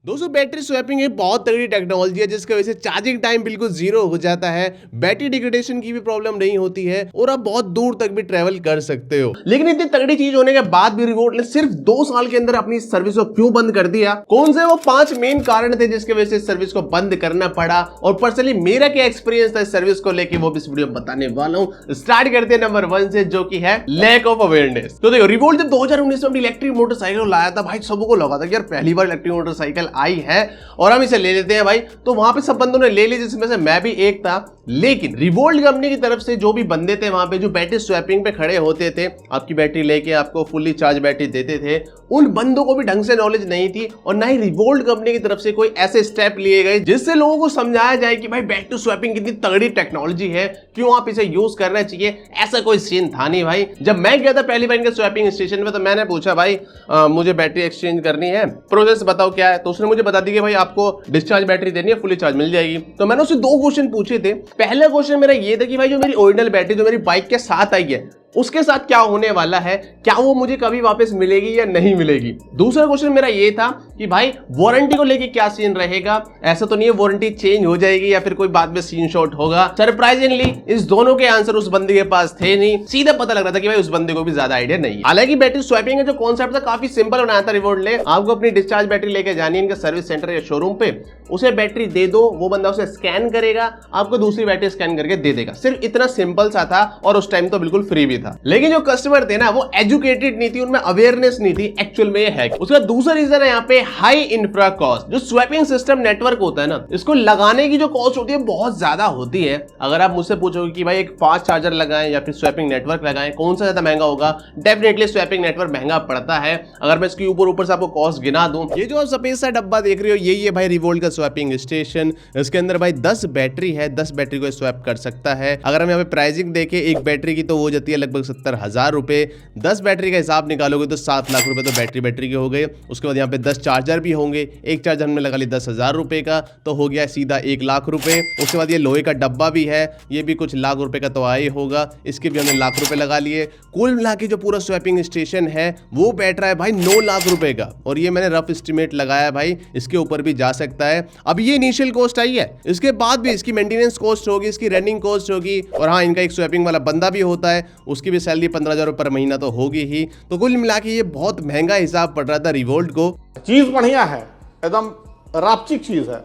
दोस्तों battery swapping एक बहुत तगड़ी टेक्नोलॉजी है जिसकी वजह से चार्जिंग टाइम बिल्कुल जीरो हो जाता है, बैटरी डिग्रेडेशन की भी प्रॉब्लम नहीं होती है और आप बहुत दूर तक भी ट्रेवल कर सकते हो। लेकिन इतनी तगड़ी चीज होने के बाद भी रिवोल्ट ने सिर्फ 2 साल के अंदर अपनी सर्विस को क्यों बंद कर दिया? कौन से वो 5 मेन कारण थे जिसकी वजह से सर्विस को बंद करना पड़ा और पर्सनली मेरा क्या एक्सपीरियंस था इस सर्विस को लेके वो भी इस वीडियो में बताने वाला हूं। स्टार्ट करते हैं नंबर 1 से, जो कि है लैक ऑफ अवेयरनेस। तो देखो, रिवोल्ट जब 2019 में अपनी इलेक्ट्रिक मोटरसाइकिल लाया था भाई, सबको लगा था कि यार पहली बार इलेक्ट्रिक मोटरसाइकिल आई है और हम इसे ले लेते हैं भाई। तो वहां पे सब बंदों ने ले ली जिसमें से मैं भी एक था। लेकिन रिवोल्ट कंपनी की तरफ से जो भी बंदे थे वहां पे जो बैटरी स्वैपिंग पे खड़े होते थे, आपकी बैटरी लेके आपको फुल्ली चार्ज बैटरी देते थे, उन बंदों को भी ढंग से नॉलेज नहीं थी और ना ही रिवोल्ट कंपनी की तरफ से कोई ऐसे स्टेप लिए गए जिससे लोगों को समझाया जाए कि भाई बैटरी स्वैपिंग कितनी तगड़ी टेक्नोलॉजी है, क्यों आप इसे यूज करना चाहिए। ऐसा कोई सीन था नहीं भाई। जब मैं गया था पहली बार इनके स्वैपिंग स्टेशन पे तो मैंने पूछा भाई मुझे बैटरी एक्सचेंज करनी है, प्रोसेस बताओ क्या है। तो उसने मुझे बता दी कि भाई आपको डिस्चार्ज बैटरी देनी है, फुली चार्ज मिल जाएगी। तो मैंने उससे 2 क्वेश्चन पूछे थे। पहला क्वेश्चन मेरा ये था कि भाई जो मेरी ओरिजिनल बैटरी जो मेरी बाइक के साथ आई है उसके साथ क्या होने वाला है, क्या वो मुझे कभी वापस मिलेगी या नहीं मिलेगी। दूसरा क्वेश्चन मेरा ये था कि भाई वारंटी को लेके क्या सीन रहेगा, ऐसा तो नहीं है वारंटी चेंज हो जाएगी या फिर कोई बाद में सीन शॉट होगा। सरप्राइजिंगली इस दोनों के आंसर उस बंदे के पास थे नहीं। सीधा पता लग रहा था कि भाई उस बंदे को भी ज्यादा आइडिया नहीं। हालांकि बैटरी स्वैपिंग का जो कॉन्सेप्ट था काफी सिंपल बनाया था रिवोल्ट ने। आपको अपनी डिस्चार्ज बैटरी लेके जानी है इनके सर्विस सेंटर या शोरूम पे, उसे बैटरी दे दो, वो बंदा उसे स्कैन करेगा, आपको दूसरी बैटरी स्कैन करके दे देगा। सिर्फ इतना सिंपल सा था और उस टाइम तो बिल्कुल फ्री भी था। लेकिन जो कस्टमर थे ना वो एजुकेटेड नहीं थी, उनमें अवेयरनेस नहीं थी एक्चुअल में ये है। उसका दूसरा रीजन है यहाँ पे हाई इंफ्रा कॉस्ट। जो स्वैपिंग सिस्टम नेटवर्क होता है ना, इसको लगाने की जो कॉस्ट होती है बहुत ज्यादा होती है। अगर आप मुझसे पूछोगे कि भाई एक 5 चार्जर लगाएं या फिर स्वैपिंग नेटवर्क लगाएं, कौन सा ज्यादा महंगा होगा, डेफिनेटली स्वैपिंग नेटवर्क महंगा पड़ता है। अगर मैं इसके ऊपर से आपको कॉस्ट गिना दूं, ये जो आप सफेद सा डब्बा देख रहे हो यही है भाई रिवोल्ट का स्वैपिंग स्टेशन। इसके अंदर भाई 10 बैटरी है, 10 बैटरी को स्वैप कर सकता है। अगर हम यहाँ पे प्राइसिंग देखें एक बैटरी की तो वो जाती है लगभग 70,000 रुपए। 10 बैटरी का हिसाब निकालोगे तो 7 लाख रुपए तो बैटरी के हो गए। उसके बाद यहाँ पे 10 चार्जर भी होंगे, एक चार्जर हमने लगा लिया 10,000 रुपए का तो हो गया सीधा 1 लाख रुपए। उसके बाद ये लोहे का डब्बा भी है, ये भी कुछ लाख रुपए का तो आए होगा, इसके भी हमने लाख रुपए लगा लिए। कुल मिला के जो पूरा स्वैपिंग स्टेशन है वो बैठ रहा है भाई 9 लाख रुपए का और ये मैंने रफ एस्टिमेट लगाया भाई, इसके ऊपर भी जा सकता है। अब ये इनिशियल कॉस्ट आई है, इसके बाद भी इसकी मेंटेनेंस कॉस्ट होगी, इसकी रनिंग कॉस्ट होगी और हाँ इनका एक स्वैपिंग वाला बंदा भी होता है, उसकी भी सैलरी 15,000 रुपए पर महीना तो होगी ही। तो कुल मिला के ये बहुत महंगा हिसाब पड़ रहा था रिवोल्ट को। चीज बढ़िया है, एकदम रापचिक चीज है,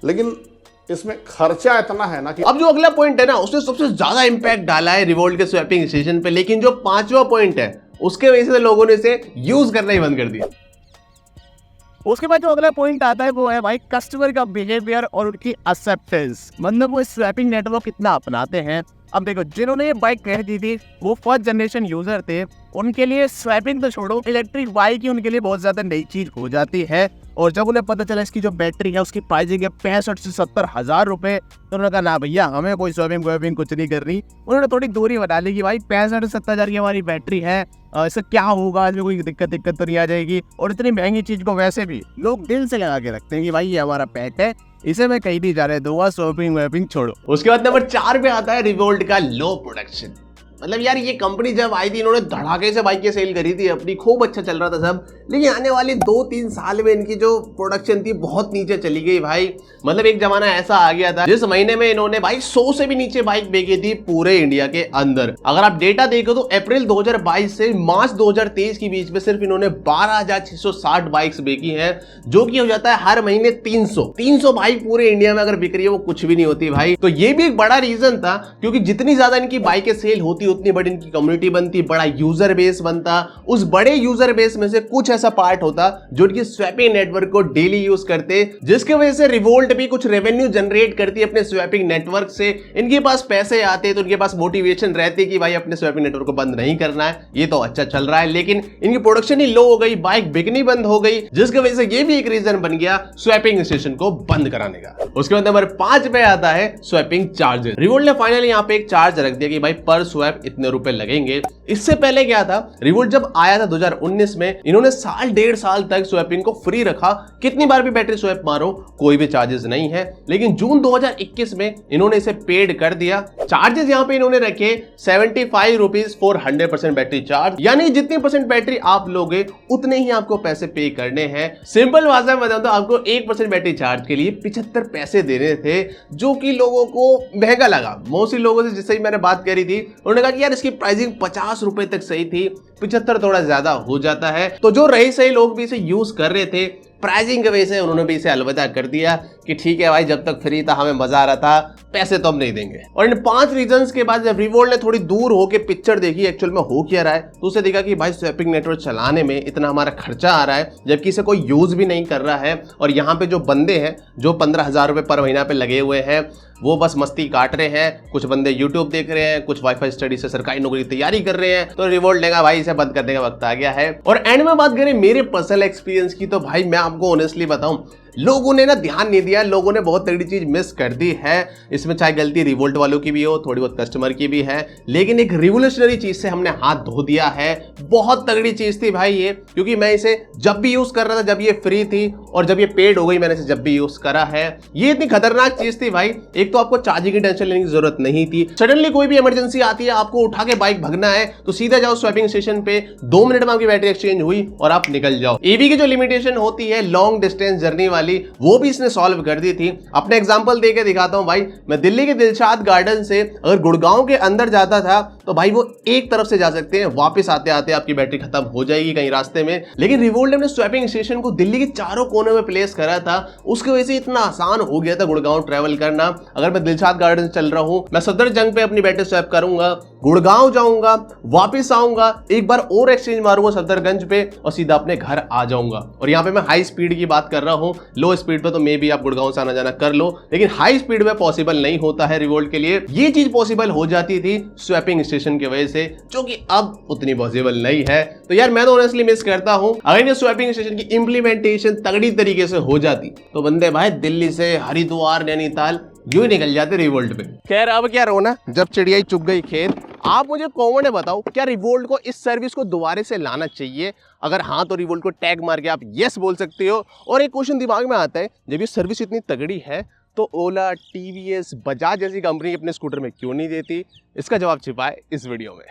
लेकिन इसमें खर्चा इतना है ना कि अब जो अगला पॉइंट है ना उसने सबसे ज्यादा इंपैक्ट डाला है रिवोल्ट के स्वैपिंग स्टेशन पे। लेकिन जो 5वां पॉइंट है उसके वजह से लोगों ने इसे यूज करना ही बंद कर दिया। उसके बाद जो अगला पॉइंट आता है वो है भाई कस्टमर का बिहेवियर और उनकी एक्सेप्टेंस। मतलब वो स्वैपिंग नेटवर्क कितना अपनाते हैं। अब देखो, जिन्होंने ये बाइक कह दी थी वो फर्स्ट जनरेशन यूजर थे, उनके लिए स्वैपिंग तो छोड़ो, इलेक्ट्रिक बाइक ही उनके लिए बहुत ज्यादा नई चीज हो जाती है। और जब उन्हें पता चला इसकी जो बैटरी है उसकी प्राइसिंग है 65 से 70 हजार रुपए, तो उन्होंने कहा ना भैया हमें कोई स्वैपिंग कुछ नहीं करनी। उन्होंने थोड़ी दूरी बना ली कि भाई 65 से 70 हजार की हमारी बैटरी है, इससे क्या होगा, इसमें कोई दिक्कत तो नहीं आ जाएगी। और इतनी महंगी चीज को वैसे भी लोग दिल से लगा के रखते हैं कि भाई ये हमारा पेट है, इसे मैं कहीं नहीं जा रहे दूंगा, स्वैपिंग छोड़ो। उसके बाद नंबर 4 पे आता है रिवोल्ट का लो प्रोडक्शन। मतलब यार ये कंपनी जब आई थी इन्होंने धड़ाके से बाइकें सेल करी थी अपनी, खूब अच्छा चल रहा था सब। लेकिन आने वाले 2-3 साल में इनकी जो प्रोडक्शन थी बहुत नीचे चली गई भाई। मतलब एक जमाना ऐसा आ गया था जिस महीने में इन्होंने भाई 100 से भी नीचे बाइक बेची थी पूरे इंडिया के अंदर। अगर आप डेटा देखो तो अप्रैल 2022 से मार्च 2023 के बीच में सिर्फ इन्होंने 12,660 बाइक्स बेची है, जो कि हो जाता है हर महीने 300 बाइक पूरे इंडिया में अगर बिक रही है वो कुछ भी नहीं होती भाई। तो ये भी एक बड़ा रीजन था, क्योंकि जितनी ज्यादा इनकी बाइकें सेल होती उतनी बड़ी इनकी कम्युनिटी बनती, बड़ा यूजर बेस बनता। उस बड़े यूजर बेस में से कुछ ऐसा पार्ट होता जो इनकी स्वैपिंग नेटवर्क को डेली यूज करते, जिसकी वजह से रिवोल्ट भी कुछ रेवेन्यू जनरेट करती अपने स्वैपिंग नेटवर्क से। इनके पास पैसे आते तो इनके पास मोटिवेशन रहती कि भाई अपने स्वैपिंग नेटवर्क को बंद नहीं करना है, ये तो अच्छा चल रहा है। लेकिन इनकी प्रोडक्शन ही लो हो गई, बाइक बिकनी बंद हो गई, जिसकी वजह से ये भी एक रीजन बन गया स्वैपिंग स्टेशन को बंद कराने का। उसके बाद नंबर 5 पे आता है स्वैपिंग चार्जर। रिवोल्ट ने फाइनली यहाँ पे एक चार्ज रख दिया कि भाई पर स्वैप अब इतने रुपए लगेंगे। इससे पहले क्या था, रिवोल्ट जब आया था 2019 में, इन्होंने साल डेढ़ साल तक स्वैपिंग को फ्री रखा, कितनी बार भी बैटरी स्वैप मारो कोई भी चार्जेस नहीं है। लेकिन जून 2021 में इन्होंने इसे पेड कर दिया। चार्जेस यहाँ पे इन्होंने रखे 75 रुपीज फॉर 100% बैटरी चार्ज, यानी जितनी परसेंट बैटरी आप लोगे उतने ही आपको पैसे पे करने हैं। सिंपल भाषा में बताऊं तो आपको 1% बैटरी चार्ज के लिए 75 पैसे देने थे, जो कि लोगों को महंगा लगा। मोस्टली लोगों से जिससे मैंने बात करी थी उन्होंने कहा कि यार इसकी प्राइसिंग 50 रुपए तक सही थी, 75 थोड़ा ज्यादा हो जाता है। तो जो रही सही लोग भी इसे यूज कर रहे थे, प्राइसिंग की वजह से उन्होंने भी इसे अलविदा कर दिया कि ठीक है भाई, जब तक फ्री था हमें मजा आ रहा था, पैसे तो हम नहीं देंगे। और इन 5 रीजंस के बाद जब रिवोल्ट ने थोड़ी दूर होके पिक्चर देखी एक्चुअल में हो क्या रहा है, तो उसे देखा कि भाई स्वैपिंग नेटवर्क चलाने में इतना हमारा खर्चा आ रहा है, जबकि इसे कोई यूज भी नहीं कर रहा है। और यहाँ पे जो बंदे हैं जो 15,000 रुपए पर महीना पे लगे हुए हैं, वो बस मस्ती काट रहे हैं। कुछ बंदे यूट्यूब देख रहे हैं, कुछ वाईफाई स्टडी से सरकारी नौकरी की तैयारी कर रहे हैं। तो रिवोल्ट ने कहा भाई इसे बंद करने का वक्त आ गया है। और एंड में बात करें मेरे पर्सनल एक्सपीरियंस की, तो भाई मैं आपको ऑनेस्टली बताऊं, लोगों ने ना ध्यान नहीं दिया, लोगों ने बहुत तगड़ी चीज मिस कर दी है। इसमें चाहे गलती रिवोल्ट वालों की भी हो, थोड़ी बहुत कस्टमर की भी है, लेकिन एक रिवोल्यूशनरी चीज से हमने हाथ धो दिया है। बहुत तगड़ी चीज थी भाई ये, क्योंकि मैं इसे जब भी यूज कर रहा था, जब ये फ्री थी और जब ये पेड हो गई, मैंने इसे जब भी यूज करा है। ये इतनी खतरनाक चीज थी भाई, एक तो आपको चार्जिंग की टेंशन लेने की जरूरत नहीं थी। सडनली कोई भी इमरजेंसी आती है, आपको उठा के बाइक भगना है, तो सीधा जाओ स्वैपिंग स्टेशन पे, 2 मिनट में आपकी बैटरी एक्सचेंज हुई और आप निकल जाओ। ईवी की जो लिमिटेशन होती है लॉन्ग डिस्टेंस जर्नी वाली, वो भी सॉल्व कर दी थी। अपने एग्जांपल देके दिखाता हूं भाई, मैं दिल्ली के दिलशाद गार्डन से अगर गुड़गांव के अंदर जाता था तो भाई वो एक तरफ से जा सकते हैं, वापस आते आते आपकी बैटरी खत्म हो जाएगी कहीं रास्ते में। लेकिन रिवोल्ट ने अपने स्वैपिंग स्टेशन को दिल्ली के चारों कोने में प्लेस करा था, उसकी वजह से इतना आसान हो गया था गुड़गांव ट्रेवल करना। अगर मैं दिलशाद गार्डन चल रहा हूं, मैं सफदरजंग पे अपनी बैटरी स्वैप करूंगा, गुड़गांव जाऊंगा, वापस आऊंगा, एक बार और एक्सचेंज मारूंगा सफदरगंज पे और सीधा अपने घर आ जाऊंगा। और यहां पे मैं हाई स्पीड की बात कर रहा हूं, लो स्पीड पे तो मे भी आप गुड़गांव से आना जाना कर लो, लेकिन हाई स्पीड में पॉसिबल नहीं होता है रिवोल्ट के लिए। ये चीज पॉसिबल हो जाती थी स्वैपिंग स्टेशन की वजह से, जो कि अब उतनी पॉसिबल नहीं है। तो यार मैं तो ऑनेस्टली मिस करता हूं, अगर ये स्वैपिंग स्टेशन की इंप्लीमेंटेशन तगड़ी तरीके से हो जाती तो बंदे भाई दिल्ली से हरिद्वार नैनीताल यूं ही निकल जाते रिवोल्ट पे। खैर अब क्या रोना, जब चिड़िया ही चुग गई खेत। आप मुझे कमेंट में बताओ, क्या रिवोल्ट को इस सर्विस को दोबारा से लाना चाहिए? अगर हाँ तो रिवोल्ट को टैग मार के आप यस बोल सकते हो। और एक क्वेश्चन दिमाग में आता है, जब ये सर्विस इतनी तगड़ी है तो ओला, टीवीएस, बजाज जैसी कंपनी अपने स्कूटर में क्यों नहीं देती? इसका जवाब छिपा है इस वीडियो में।